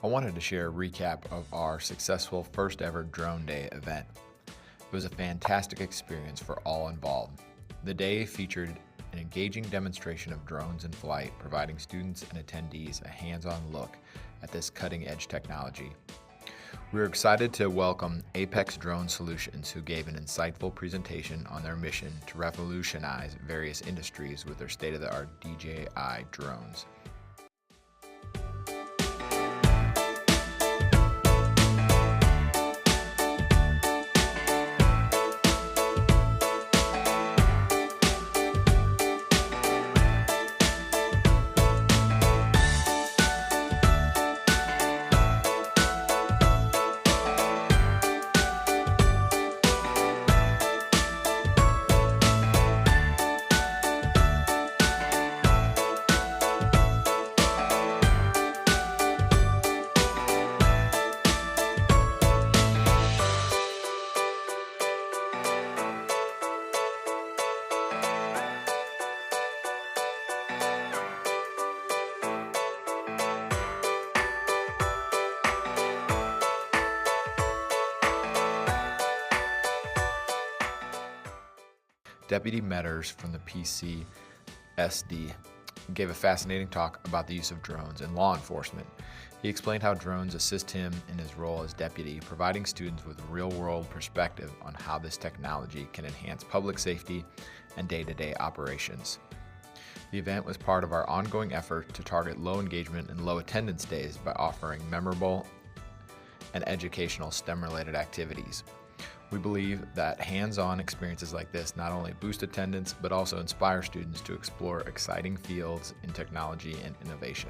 I wanted to share a recap of our successful first ever Drone Day event. It was a fantastic experience for all involved. The day featured an engaging demonstration of drones in flight, providing students and attendees a hands-on look at this cutting-edge technology. We were excited to welcome Apexx Drone Solutions, who gave an insightful presentation on their mission to revolutionize various industries with their state-of-the-art DJI drones. Deputy Meadors from the PCSD gave a fascinating talk about the use of drones in law enforcement. He explained how drones assist him in his role as deputy, providing students with real-world perspective on how this technology can enhance public safety and day-to-day operations. The event was part of our ongoing effort to target low engagement and low attendance days by offering memorable and educational STEM-related activities. We believe that hands-on experiences like this not only boost attendance, but also inspire students to explore exciting fields in technology and innovation.